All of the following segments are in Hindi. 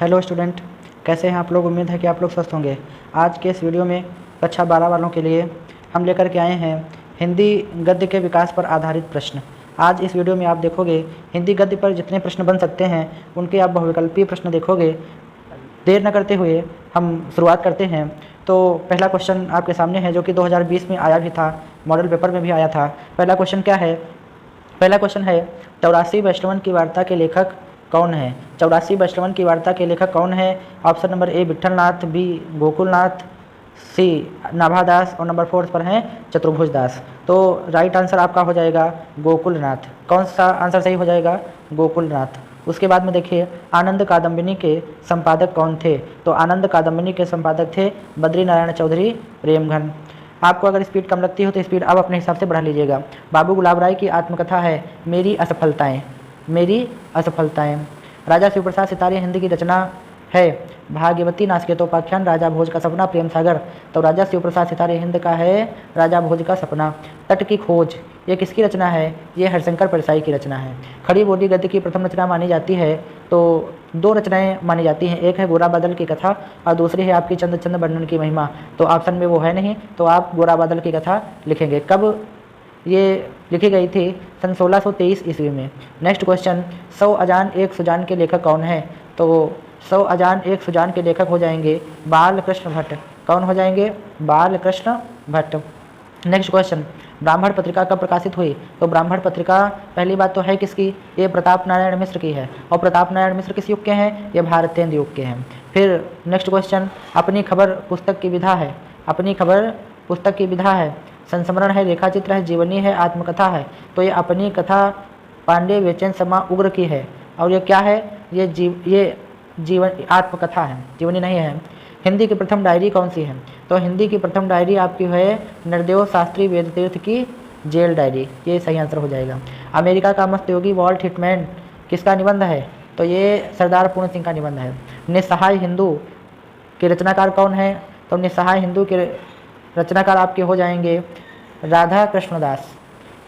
हेलो स्टूडेंट, कैसे हैं आप लोग। उम्मीद है कि आप लोग स्वस्थ होंगे। आज के इस वीडियो में कक्षा 12 वालों के लिए हम लेकर के आए हैं हिंदी गद्य के विकास पर आधारित प्रश्न। आज इस वीडियो में आप देखोगे हिंदी गद्य पर जितने प्रश्न बन सकते हैं उनके आप बहुविकल्पीय प्रश्न देखोगे। देर न करते हुए हम शुरुआत करते हैं। तो पहला क्वेश्चन आपके सामने है जो कि 2020 में आया भी था, मॉडल पेपर में भी आया था। पहला क्वेश्चन क्या है? पहला क्वेश्चन है 84 वैष्णवन की वार्ता के लेखक कौन है? 84 वैष्णवन की वार्ता के लेखक कौन है? Option number A Vitthalnath, B Gokulnath, C Nabhadas और नंबर 4 पर हैं चतुर्भुज दास। तो राइट आंसर आपका हो जाएगा गोकुलनाथ। कौन सा आंसर सही हो जाएगा? गोकुलनाथ। उसके बाद में देखिए आनंद कादम्बिनी के संपादक कौन थे? तो आनंद कादम्बिनी के संपादक थे बद्री नारायण चौधरी रेमघन। आपको अगर स्पीड कम लगती हो तो स्पीड आप अपने हिसाब से बढ़ा लीजिएगा। बाबू गुलाब राय की आत्मकथा है मेरी असफलताएं। मेरी असफलताएं। राजा शिवप्रसाद सितारे हिंद की रचना है भाग्यवती, नासकेतोपाख्यान, राजा भोज का सपना, प्रेम सागर। तो राजा शिवप्रसाद सितारे हिंद का है राजा भोज का सपना। तट की खोज ये किसकी रचना है? ये हरिशंकर परसाई की रचना है। खड़ी बोली गद्य की प्रथम रचना मानी जाती है। तो दो रचनाएं मानी जाती हैं, एक है गोरा बादल की कथा और दूसरी है आपकी चंद चंद वर्णन की महिमा। तो ऑप्शन में वो है नहीं, तो आप गोरा बादल की कथा लिखेंगे। कब ये लिखी गई थी? सन 1623 ईस्वी में। नेक्स्ट क्वेश्चन 100 अजान एक सुजान के लेखक कौन है? तो 100 अजान एक सुजान के लेखक हो जाएंगे बाल कृष्ण भट्ट। कौन हो जाएंगे? बाल कृष्ण भट्ट। नेक्स्ट क्वेश्चन ब्राह्मण पत्रिका कब प्रकाशित हुई? तो ब्राह्मण पत्रिका पहली बात तो है किसकी? ये प्रताप नारायण मिश्र की है। और प्रताप नारायण मिश्र किस युग के हैं? ये भारतेंद्र युग के हैं। फिर नेक्स्ट क्वेश्चन अपनी खबर पुस्तक की विधा है। अपनी खबर पुस्तक की विधा है संस्मरण है, रेखाचित्र है, जीवनी है, आत्मकथा है। तो ये अपनी कथा पांडे बेचैन समा उग्र की है। और ये क्या है? ये जीवन आत्मकथा है, जीवनी नहीं है। हिंदी की प्रथम डायरी कौन सी है? तो हिंदी की प्रथम डायरी आपकी है नरदेव शास्त्री वेदतीर्थ की जेल डायरी। ये सही आंसर हो जाएगा। अमेरिका का मस्त योगी वॉल्ट हिटमैन किसका निबंध है? तो ये सरदार पूर्ण सिंह का निबंध है। निस्सहाय हिंदू के रचनाकार कौन है? तो निस्सहाय हिंदू के रचनाकार आपके हो जाएंगे राधा कृष्णदास।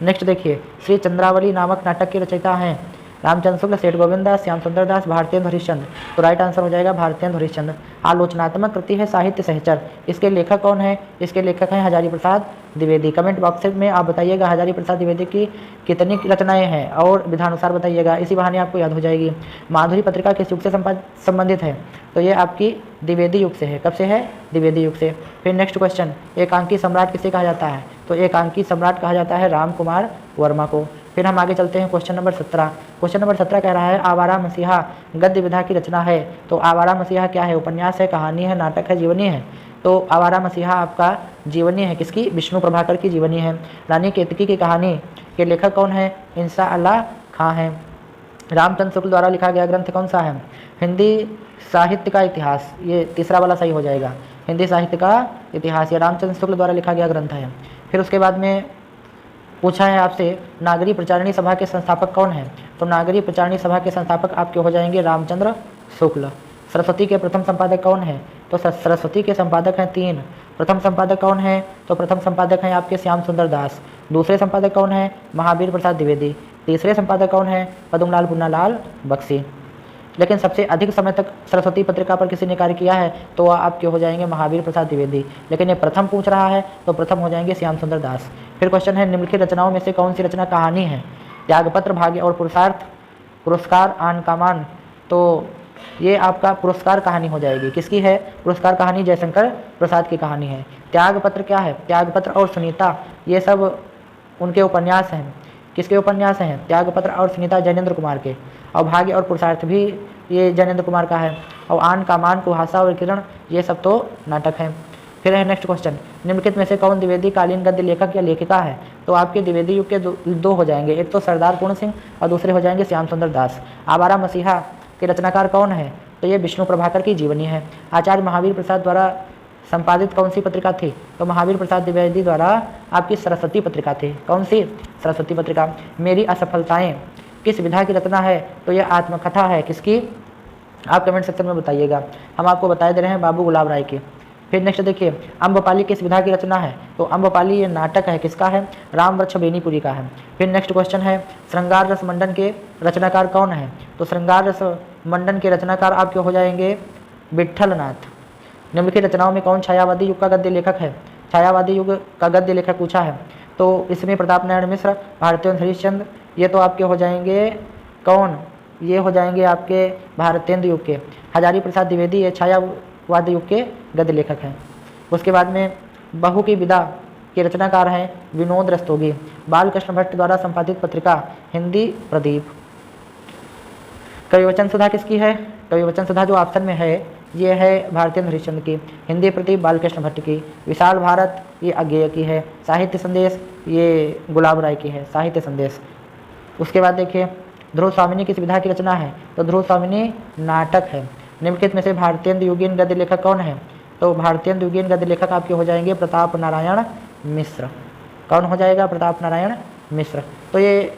नेक्स्ट देखिए श्री चंद्रावली नामक नाटक के रचयिता हैं रामचंद्र शुक्ल, सेठ गोविंद दास, श्याम सुंदर दास, भारतेंद्र हरिश्चंद्र। तो राइट आंसर हो जाएगा भारतेंद्र हरिश्चंद्र। आलोचनात्मक कृति है साहित्य सहचर। इसके लेखक कौन है? इसके लेखक हैं हजारी प्रसाद द्विवेदी। कमेंट बॉक्स में आप बताइएगा हजारी प्रसाद द्विवेदी की कितनी रचनाएं हैं और विधानुसार बताइएगा, इसी बहाने आपको याद हो जाएगी। माधुरी पत्रिका किस युग से संबंधित है? तो ये आपकी द्विवेदी युग से है। कब से है? द्विवेदी युग से। फिर नेक्स्ट क्वेश्चन एकांकी सम्राट किसे कहा जाता है? तो एकांकी सम्राट कहा जाता है राम कुमार वर्मा को। फिर हम आगे चलते हैं क्वेश्चन नंबर 17। क्वेश्चन नंबर 17 कह रहा है आवारा मसीहा गद्य विधा की रचना है। तो आवारा मसीहा क्या है? उपन्यास है, कहानी है, नाटक है, जीवनी है। तो आवारा मसीहा आपका जीवनी है। किसकी? विष्णु प्रभाकर की जीवनी है। रानी केतकी की कहानी के लेखक कौन है? इंसा अल्लाह खां है। रामचंद्र शुक्ल द्वारा लिखा गया ग्रंथ कौन सा है? हिंदी साहित्य का इतिहास। ये तीसरा वाला सही हो जाएगा। हिंदी साहित्य का इतिहास ये रामचंद्र शुक्ल द्वारा लिखा गया ग्रंथ है। फिर उसके बाद में पूछा है आपसे नागरी प्रचारणी सभा के संस्थापक कौन है? तो नागरी प्रचारणी सभा के संस्थापक आपके हो जाएंगे रामचंद्र शुक्ल। सरस्वती के प्रथम संपादक कौन है? तो सरस्वती के संपादक हैं 3। प्रथम संपादक कौन है? तो प्रथम संपादक हैं आपके श्याम सुंदर दास। दूसरे संपादक कौन है? महावीर प्रसाद द्विवेदी। तीसरे संपादक कौन है? पद्मलाल पुन्नालाल बख्शी। लेकिन सबसे अधिक समय तक सरस्वती पत्रिका पर किसी ने कार्य किया है? तो वह आपके हो जाएंगे महावीर प्रसाद द्विवेदी। लेकिन ये प्रथम पूछ रहा है तो प्रथम हो जाएंगे श्याम सुंदर दास। फिर क्वेश्चन है निम्नलिखित रचनाओं में से कौन सी रचना कहानी है? त्यागपत्र, भाग्य और पुरुषार्थ, पुरस्कार, आन का मान। तो ये आपका पुरस्कार कहानी हो जाएगी। किसकी है? पुरस्कार कहानी जयशंकर प्रसाद की कहानी है। त्यागपत्र क्या है? त्यागपत्र और सुनीता ये सब उनके उपन्यास हैं। किसके उपन्यास हैं? त्यागपत्र और सुनीता जैनेन्द्र कुमार के। और भाग्य और पुरुषार्थ भी ये जैनेन्द्र कुमार का है। और आन का मान, कुहासा और किरण ये सब तो नाटक हैं। फिर है नेक्स्ट क्वेश्चन निम्नलिखित में से कौन द्विवेदी कालीन गद्य लेखक या लेखिका है? तो आपके द्विवेदी युग के दो हो जाएंगे, एक तो सरदार पूर्ण सिंह और दूसरे हो जाएंगे श्याम सुंदर दास। आवारा मसीहा के रचनाकार कौन है? तो ये विष्णु प्रभाकर की जीवनी है। आचार्य महावीर प्रसाद द्वारा संपादित कौन सी पत्रिका थी? तो महावीर प्रसाद द्विवेदी द्वारा आपकी सरस्वती पत्रिका थी। कौन सी? सरस्वती पत्रिका। मेरी असफलताएं किस विधा की रचना है? तो यह आत्मकथा है। किसकी? आप कमेंट सेक्शन में बताइएगा। हम आपको बता दे रहे हैं बाबू गुलाब राय की। फिर नेक्स्ट देखिए अम्बपाली किस विधा की रचना है? तो अम्बपाली ये नाटक है। किसका है? राम वृक्ष बेनीपुरी का है। फिर नेक्स्ट क्वेश्चन है श्रृंगार रस मंडन के रचनाकार कौन है? तो श्रृंगार रस मंडन के रचनाकार आपके हो जाएंगे विट्ठलनाथ। निम्नलिखित रचनाओं में कौन छायावादी युग का गद्य लेखक है? छायावादी युग का गद्य लेखक पूछा है तो इसमें प्रताप नारायण मिश्र, भारतेंद्र हरिश्चंद्र, ये तो आपके हो जाएंगे कौन, ये हो जाएंगे आपके भारतेंद्र युग के। हजारी प्रसाद द्विवेदी ये छायावादी युग के गद्य लेखक हैं। उसके बाद में बहू की विदा के रचनाकार हैं विनोद रस्तोगी। बालकृष्ण भट्ट द्वारा संपादित पत्रिका हिंदी प्रदीप। कविवचन सुधा किसकी है? कविवचन सुधा जो ऑप्शन में है ये है भारतेंद्र हरिश्चंद्र की। हिंदी प्रदीप बालकृष्ण भट्ट की। विशाल भारत ये अज्ञेय की है। साहित्य संदेश ये गुलाब राय की है, साहित्य संदेश। उसके बाद देखिए ध्रुव स्वामिनी किस विधा की रचना है? तो ध्रुव स्वामिनी नाटक है। निम्नलिखित में से भारतेंद्र युगीन गद्य लेखक कौन है? तो भारतेंद्र युगीन गद्य लेखक आपके हो जाएंगे प्रताप नारायण मिश्र। कौन हो जाएगा? प्रताप नारायण मिश्र। तो ये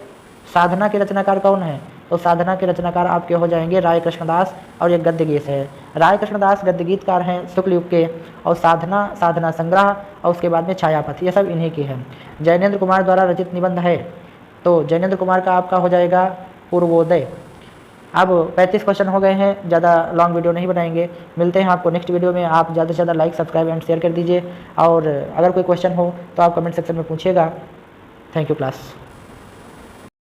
साधना के रचनाकार कौन है? तो साधना के रचनाकार आपके हो जाएंगे राय कृष्णदास और ये गद्य गीत है। राय कृष्णदास गद्य गीतकार हैं शुक्ल युग के। और साधना संग्रह और उसके बाद में छायापथ ये सब इन्हीं की है। जैनेन्द्र कुमार द्वारा रचित निबंध है तो जैनेन्द्र कुमार का आपका हो जाएगा पूर्वोदय। अब 35 क्वेश्चन हो गए हैं, ज़्यादा लॉन्ग वीडियो नहीं बनाएंगे। मिलते हैं आपको नेक्स्ट वीडियो में। आप ज़्यादा से ज़्यादा लाइक सब्सक्राइब एंड शेयर कर दीजिए और अगर कोई क्वेश्चन हो तो आप कमेंट सेक्शन में पूछिएगा। Thank you class.